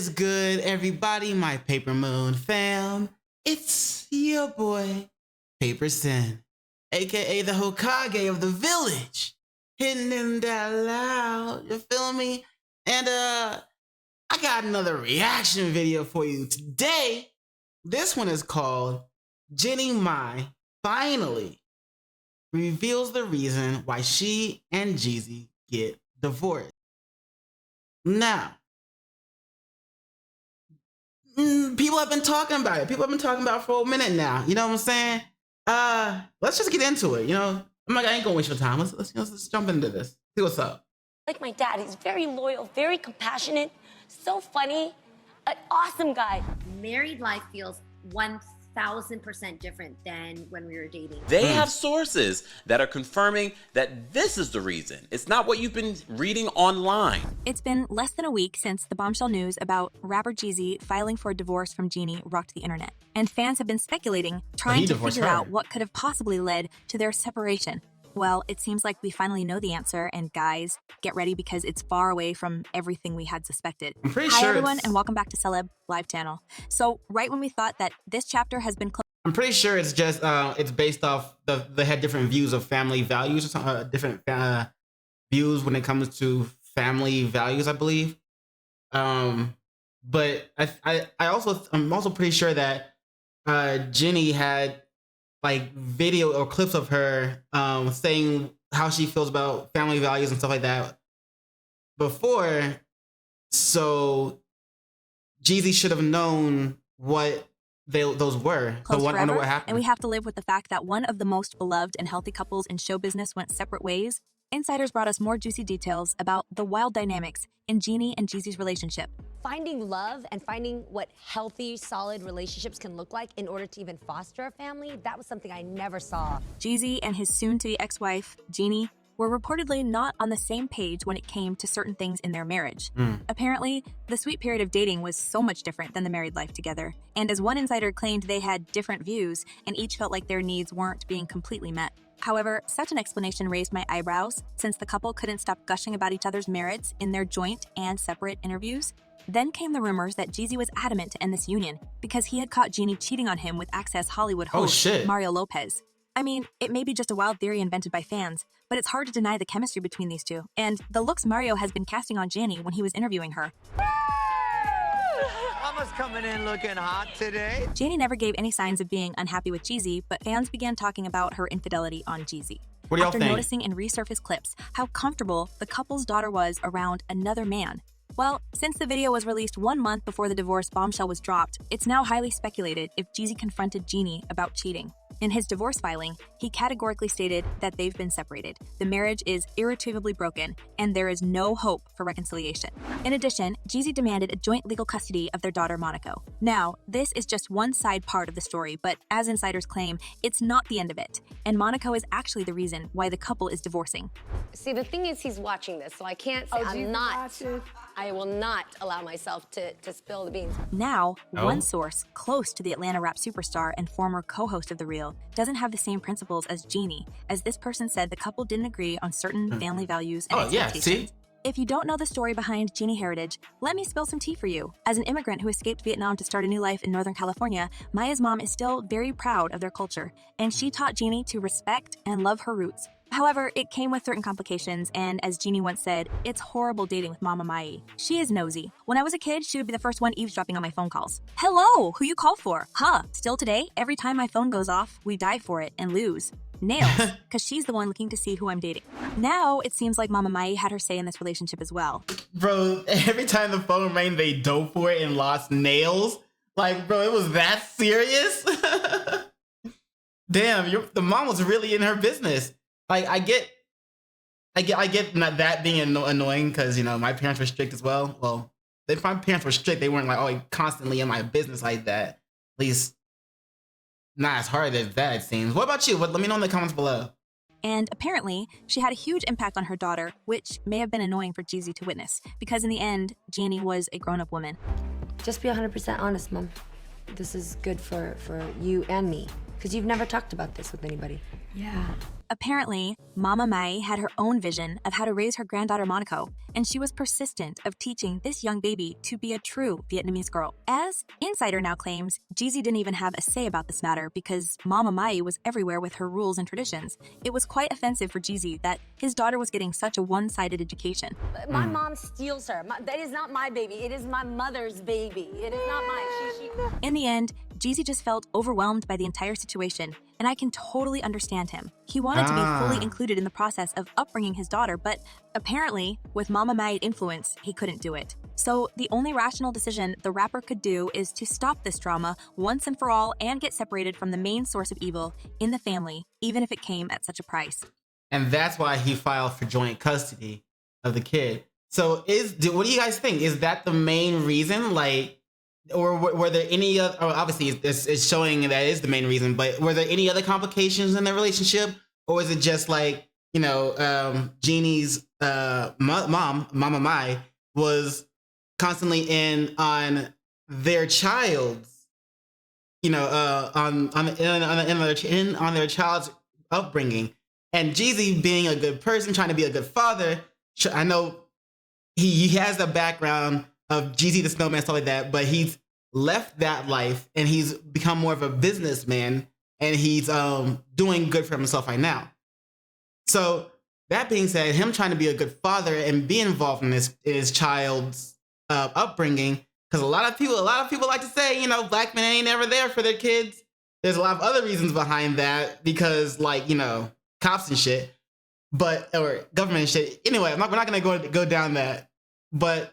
is good, everybody? My Paper Moon fam. It's your boy, PaperSin, aka the Hokage of the village. Hitting them that loud, you feel me? And I got another reaction video for you today. This one is called Jeannie Mai finally reveals the reason why she and Jeezy get divorced. Now, people have been talking about it. People have been talking about it for a minute now. You know what I'm saying? Let's just get into it. You know, I ain't gonna waste your time. Let's jump into this. See what's up. Like my dad, he's very loyal, very compassionate, so funny, an awesome guy. Married life feels 1000% different than when we were dating. They have sources that are confirming that this is the reason. It's not what you've been reading online. It's been less than a week since the bombshell news about rapper Jeezy filing for a divorce from Jeannie rocked the internet. And fans have been speculating, trying to figure out what could have possibly led to their separation. Well, it seems like we finally know the answer, and guys, get ready because it's far away from everything we had suspected. Hi everyone, and welcome back to CELEB Live Channel. So, right when we thought that this chapter has been closed, I'm pretty sure it's just it's based off they had different views of family values or something, different views when it comes to family values, I believe. But I'm also pretty sure that Jeannie had like video or clips of her saying how she feels about family values and stuff like that before, so Jeezy should have known what those were. Close so forever, what happened. and we have to live with the fact that one of the most beloved and healthy couples in show business went separate ways. Insiders brought us more juicy details about the wild dynamics in Jeannie and Jeezy's relationship. Finding love and finding what healthy, solid relationships can look like in order to even foster a family, that was something I never saw. Jeezy and his soon-to-be ex-wife, Jeannie, were reportedly not on the same page when it came to certain things in their marriage. Apparently, the sweet period of dating was so much different than the married life together. And as one insider claimed, they had different views and each felt like their needs weren't being completely met. However, such an explanation raised my eyebrows since the couple couldn't stop gushing about each other's merits in their joint and separate interviews. Then came the rumors that Jeezy was adamant to end this union because he had caught Jeannie cheating on him with Access Hollywood host Mario Lopez. I mean, it may be just a wild theory invented by fans, but it's hard to deny the chemistry between these two, and the looks Mario has been casting on Jeannie when he was interviewing her. Mama's coming in looking hot today. Jeannie never gave any signs of being unhappy with Jeezy, but fans began talking about her infidelity on Jeezy. What do y'all After think? Noticing in resurfaced clips how comfortable the couple's daughter was around another man. Well, since the video was released 1 month before the divorce bombshell was dropped, it's now highly speculated if Jeezy confronted Jeannie about cheating. In his divorce filing, he categorically stated that they've been separated. The marriage is irretrievably broken, and there is no hope for reconciliation. In addition, Jeezy demanded a joint legal custody of their daughter, Monaco. Now, this is just one side part of the story, but as insiders claim, it's not the end of it. And Monaco is actually the reason why the couple is divorcing. See, the thing is, he's watching this, so I can't say I will not allow myself to spill the beans. Now, one source close to the Atlanta rap superstar and former co-host of The Real doesn't have the same principles as Jeannie, as this person said the couple didn't agree on certain family values and expectations. If you don't know the story behind Jeannie heritage, let me spill some tea for you. As an immigrant who escaped Vietnam to start a new life in Northern California, Maya's mom is still very proud of their culture, and she taught Jeannie to respect and love her roots. However, it came with certain complications, and as Jeannie once said, it's horrible dating with Mama Mai. She is nosy. When I was a kid, she would be the first one eavesdropping on my phone calls. Hello, who you call for? Huh, still today? Every time my phone goes off, we die for it and lose. Nails, because she's the one looking to see who I'm dating. Now, it seems like Mama Mai had her say in this relationship as well. Bro, every time the phone rang, they dove for it and lost nails. Like, bro, it was that serious? Damn, the mom was really in her business. Like, I get not that being annoying because, you know, my parents were strict as well. Well, if my parents were strict, they weren't like, oh, constantly in my business like that. At least not as hard as that, it seems. What about you? Let me know in the comments below. And apparently, she had a huge impact on her daughter, which may have been annoying for Jeezy to witness, because in the end, Jeannie was a grown-up woman. Just be 100% honest, Mom. This is good for you and me, because you've never talked about this with anybody. Yeah. Apparently, Mama Mai had her own vision of how to raise her granddaughter Monaco, and she was persistent of teaching this young baby to be a true Vietnamese girl. As Insider now claims, Jeezy didn't even have a say about this matter because Mama Mai was everywhere with her rules and traditions. It was quite offensive for Jeezy that his daughter was getting such a one-sided education. My mom steals her. That is not my baby. It is my mother's baby. It is not mine. In the end, Jeezy just felt overwhelmed by the entire situation, and I can totally understand him. He wanted to be fully included in the process of upbringing his daughter, but apparently, with Mama Mai influence, he couldn't do it. So the only rational decision the rapper could do is to stop this drama once and for all and get separated from the main source of evil in the family, even if it came at such a price. And that's why he filed for joint custody of the kid. So what do you guys think? Is that the main reason? Like, or were there any other, obviously it's showing that is the main reason, but were there any other complications in their relationship? Or was it just like, Jeannie's mom, Mama Mai, was constantly in on their child's, on their child's upbringing, and Jeezy being a good person, trying to be a good father. I know he has the background of Jeezy the Snowman, stuff like that, but he's left that life and he's become more of a businessman, and he's doing good for himself right now. So that being said, him trying to be a good father and be involved in his child's upbringing, because a lot of people like to say, black men ain't ever there for their kids. There's a lot of other reasons behind that, because cops and shit, or government and shit. Anyway, we're not gonna go down that. But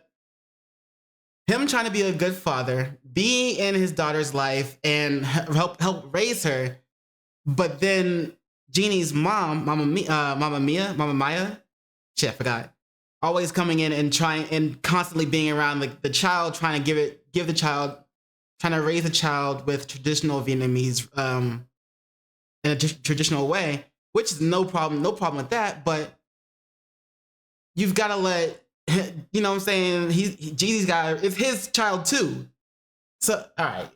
him trying to be a good father, be in his daughter's life and help raise her, but then Jeannie's mom, Mama Maya, shit, I forgot. Always coming in and constantly being around the child, trying to trying to raise a child with traditional Vietnamese, in a traditional way, which is no problem with that. But you've got to let, you know what I'm saying? Jeezy's it's his child too. So, all right.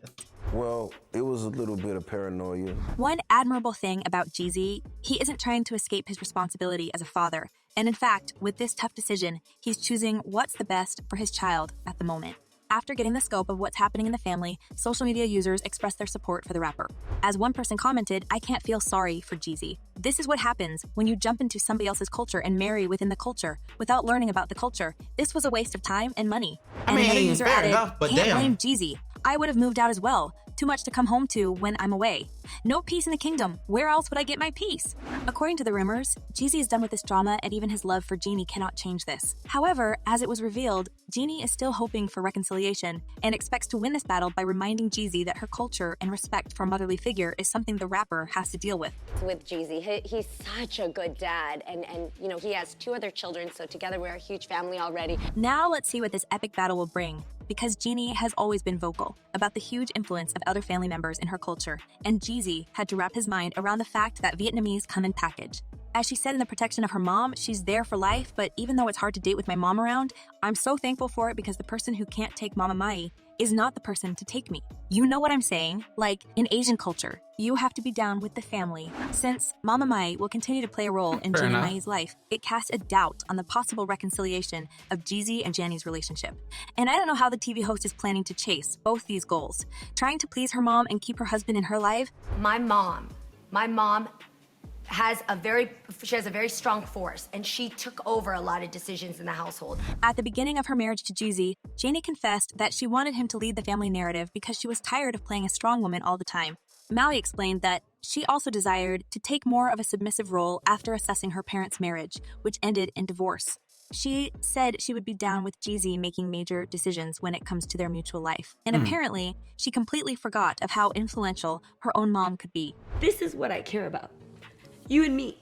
Well, it was a little bit of paranoia. One admirable thing about Jeezy, he isn't trying to escape his responsibility as a father. And in fact, with this tough decision, he's choosing what's the best for his child at the moment. After getting the scope of what's happening in the family, social media users expressed their support for the rapper. As one person commented, "I can't feel sorry for Jeezy. This is what happens when you jump into somebody else's culture and marry within the culture without learning about the culture. This was a waste of time and money." And another user added, "Can't blame Jeezy. I would have moved out as well. Too much to come home to when I'm away. No peace in the kingdom. Where else would I get my peace?" According to the rumors, Jeezy is done with this drama, and even his love for Jeannie cannot change this. However, as it was revealed, Jeannie is still hoping for reconciliation and expects to win this battle by reminding Jeezy that her culture and respect for a motherly figure is something the rapper has to deal with. With Jeezy, he's such a good dad, and he has 2 other children, so together we're a huge family already. Now let's see what this epic battle will bring. Because Jeannie has always been vocal about the huge influence of other family members in her culture, and Jeezy had to wrap his mind around the fact that Vietnamese come in package. As she said in the protection of her mom, she's there for life, but even though it's hard to date with my mom around, I'm so thankful for it because the person who can't take Mama Mai is not the person to take me. You know what I'm saying? Like, in Asian culture, you have to be down with the family. Since Mama Mai will continue to play a role in Jeannie Mai's life, it casts a doubt on the possible reconciliation of Jeezy and Jeannie's relationship. And I don't know how the TV host is planning to chase both these goals. Trying to please her mom and keep her husband in her life. My mom has a very strong force, and she took over a lot of decisions in the household. At the beginning of her marriage to Jeezy, Jeannie confessed that she wanted him to lead the family narrative because she was tired of playing a strong woman all the time. Maui explained that she also desired to take more of a submissive role after assessing her parents' marriage, which ended in divorce. She said she would be down with Jeezy making major decisions when it comes to their mutual life. And apparently, she completely forgot of how influential her own mom could be. This is what I care about. You and me.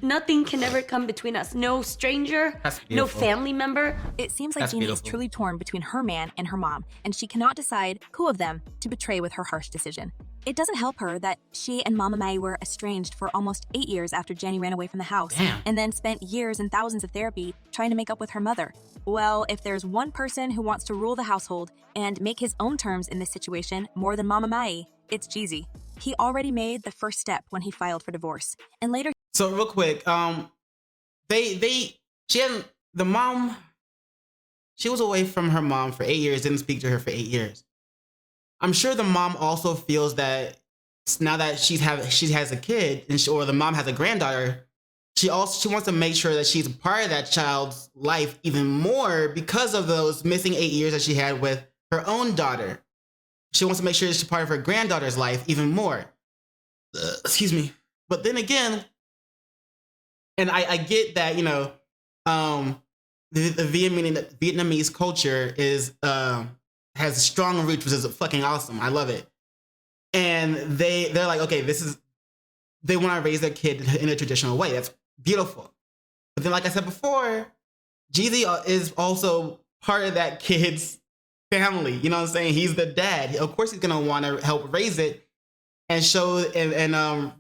Nothing can ever come between us. No stranger, no family member. It seems like Jeannie is truly torn between her man and her mom, and she cannot decide who of them to betray with her harsh decision. It doesn't help her that she and Mama Mai were estranged for almost 8 years after Jeannie ran away from the house, and then spent years and thousands of therapy trying to make up with her mother. Well, if there's one person who wants to rule the household and make his own terms in this situation more than Mama Mai, it's Jeezy. He already made the first step when he filed for divorce. And later... So real quick, the mom, she was away from her mom for 8 years, didn't speak to her for 8 years. I'm sure the mom also feels that now that she has a kid, or the mom has a granddaughter, she wants to make sure that she's a part of that child's life even more because of those missing 8 years that she had with her own daughter. She wants to make sure that she's part of her granddaughter's life even more. Excuse me. But then again, and I get that, you know, the Vietnamese culture has strong roots, which is fucking awesome. I love it. And they're like, okay, they want to raise their kid in a traditional way. That's beautiful. But then, like I said before, Jeezy is also part of that kid's family. You know what I'm saying? He's the dad. Of course, he's gonna want to help raise it and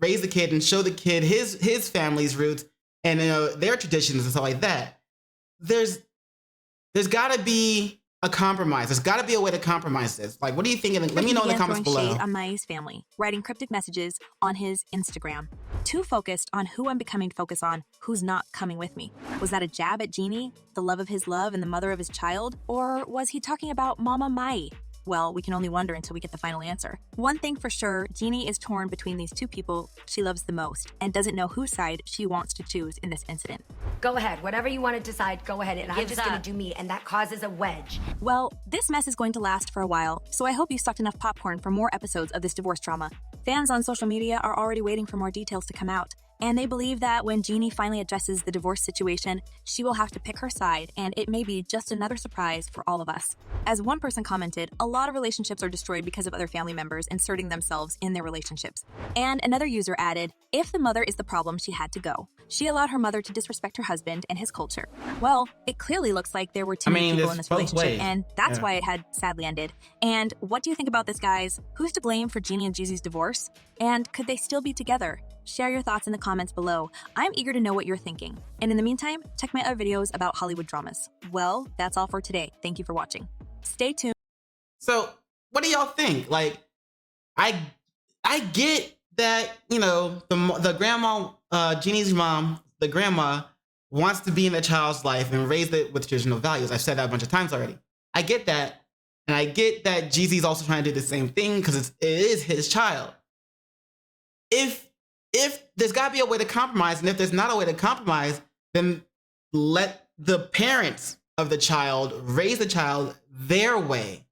raise the kid and show the kid his family's roots and their traditions and stuff like that. There's got to be a compromise. There's got to be a way to compromise this. Like, what do you think? Let me know in the comments below. Shade on Mai's family, writing cryptic messages on his Instagram. Too focused on who I'm becoming to focus on who's not coming with me. Was that a jab at Jeannie, the love of his love and the mother of his child? Or was he talking about Mama Mai? Well, we can only wonder until we get the final answer. One thing for sure, Jeannie is torn between these two people she loves the most and doesn't know whose side she wants to choose in this incident. Go ahead, whatever you want to decide, go ahead, and I'm just gonna do me, and that causes a wedge. Well, this mess is going to last for a while, so I hope you stocked enough popcorn for more episodes of this divorce drama. Fans on social media are already waiting for more details to come out, and they believe that when Jeannie finally addresses the divorce situation, she will have to pick her side, and it may be just another surprise for all of us. As one person commented, a lot of relationships are destroyed because of other family members inserting themselves in their relationships. And another user added, if the mother is the problem, she had to go. She allowed her mother to disrespect her husband and his culture. Well, it clearly looks like there were too many people in this relationship, and that's why it had sadly ended. And what do you think about this, guys? Who's to blame for Jeannie and Jeezy's divorce? And could they still be together? Share your thoughts in the comments below. I'm eager to know what you're thinking. And in the meantime, check my other videos about Hollywood dramas. Well, that's all for today. Thank you for watching. Stay tuned. So, what do y'all think? Like, I get that, you know, the grandma, Jeannie's mom, the grandma, wants to be in the child's life and raise it with traditional values. I've said that a bunch of times already. I get that. And I get that Jeezy's also trying to do the same thing because it is his child. If there's got to be a way to compromise, and if there's not a way to compromise, then let the parents of the child raise the child their way.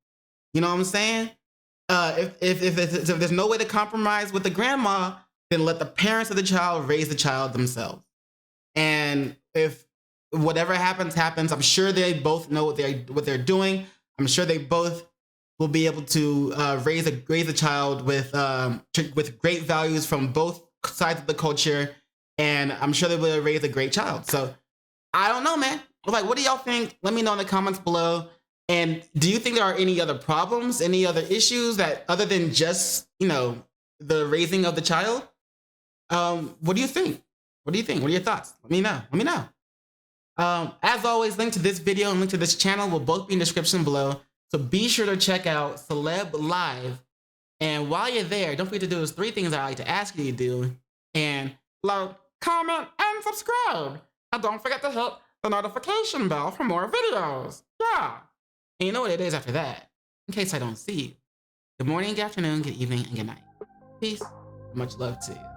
You know what I'm saying? If there's no way to compromise with the grandma, then let the parents of the child raise the child themselves. And if whatever happens, I'm sure they both know what they're doing. I'm sure they both will be able to raise a child with great values from both sides of the culture, and I'm sure they will raise a great child. So I don't know, man. Like, what do y'all think? Let me know in the comments below. And do you think there are any other problems, any other issues that other than just, you know, the raising of the child? What do you think? What do you think? What are your thoughts? Let me know. Let me know. As always, link to this video and link to this channel will both be in the description below. So be sure to check out CELEB Live. And while you're there, don't forget to do those 3 things I like to ask you to do. And like, comment, and subscribe. And don't forget to hit the notification bell for more videos. Yeah. And you know what it is after that, in case I don't see you. Good morning, good afternoon, good evening, and good night. Peace. Much love to you.